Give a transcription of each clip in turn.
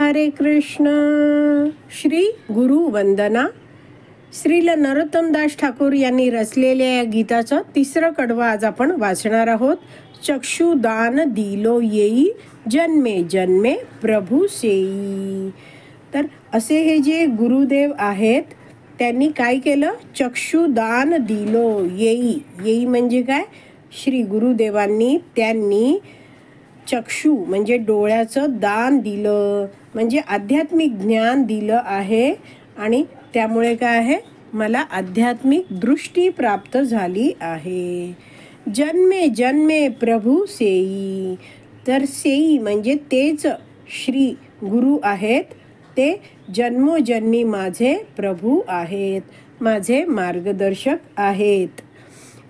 हरे कृष्ण. श्री गुरु वंदना. श्रील नरोत्तमदास ठाकूर यांनी रचलेल्या या गीताचं तिसरं कडवं आज आपण वाचणार आहोत. चक्षुदान दिलो येई, जन्मे जन्मे प्रभू सेई. तर असे हे जे गुरुदेव आहेत त्यांनी काय केलं? चक्षुदान दिलो येई. येई म्हणजे काय? श्री गुरुदेवांनी त्यांनी चक्षु म्हणजे डोळ्याचं दान दिलं, म्हणजे आध्यात्मिक ज्ञान दिलं आहे. आणि त्यामुळे काय आहे? मला आध्यात्मिक दृष्टी प्राप्त झाली आहे. जन्मे जन्मे प्रभू सेई. तर सेई म्हणजे तेच श्री गुरु आहेत, ते जन्मोजन्मी माझे प्रभू आहेत, माझे मार्गदर्शक आहेत.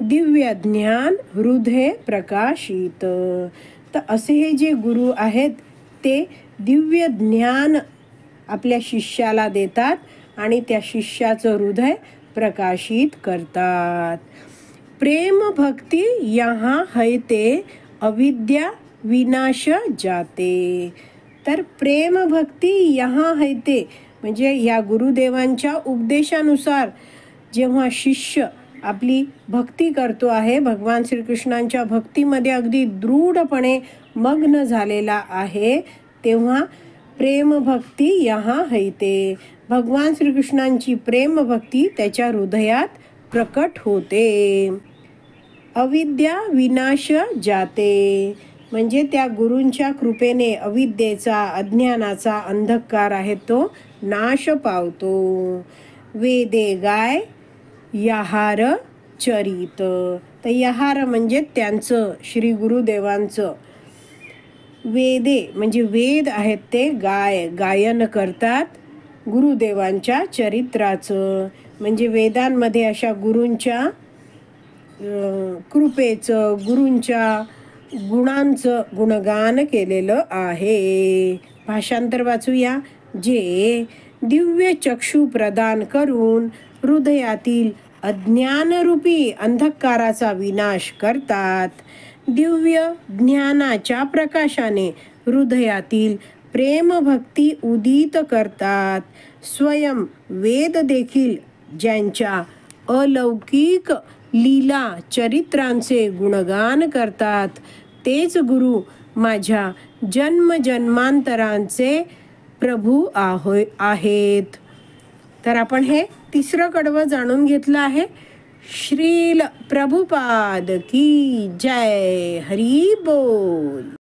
दिव्य ज्ञान हृदय प्रकाशित. तर असे हे जे गुरु आहेत ते दिव्य ज्ञान आपल्या शिष्याला देतात आणि त्या शिष्याचं हृदय प्रकाशित करतात. प्रेम भक्ती यहाँ है ते, अविद्या विनाश जाते. तर प्रेम भक्ती यहाँ है ते म्हणजे या गुरुदेवांच्या उपदेशानुसार जेव्हा शिष्य आपली भक्ती करतो आहे, भगवान श्रीकृष्णांच्या भक्तीमध्ये अगदी दृढपणे मग्न झालेला आहे, तेव्हा प्रेम भक्ती यहाँ है ते, भगवान श्रीकृष्णांची प्रेम भक्ती त्याच्या हृदयात प्रकट होते. अविद्या विनाश जाते म्हणजे त्या गुरूंच्या कृपेने अविद्येचा, अज्ञानाचा अंधकार आहे तो नाश पावतो. वेदे गाय यहार चरित. तर यहार म्हणजे त्यांचं, श्री गुरुदेवांचं. वेदे म्हणजे वेद आहेत ते गायन करतात गुरुदेवांच्या चरित्राचं. म्हणजे वेदांमध्ये अशा गुरूंच्या कृपेचं, गुरूंच्या गुणांचं गुणगान केलेलं आहे. भाषांतर वाचूया. जे दिव्य चक्षु प्रदान करून हृदयातील अज्ञानरूपी अंधकाराचा विनाश करतात. दिव्य ज्ञानाच्या प्रकाशाने हृदयातील प्रेम भक्ती उदित करतात. स्वयं वेद देखील ज्यांच्या अलौकिक लीला चरित्रांचे गुणगान करतात, तेच गुरु माझ्या जन्मजन्मांतरांचे प्रभू आहेत. तर आपण हे तिसरं कडवं जाणून घेतलं आहे. श्रील प्रभुपाद की जय. हरी बोल.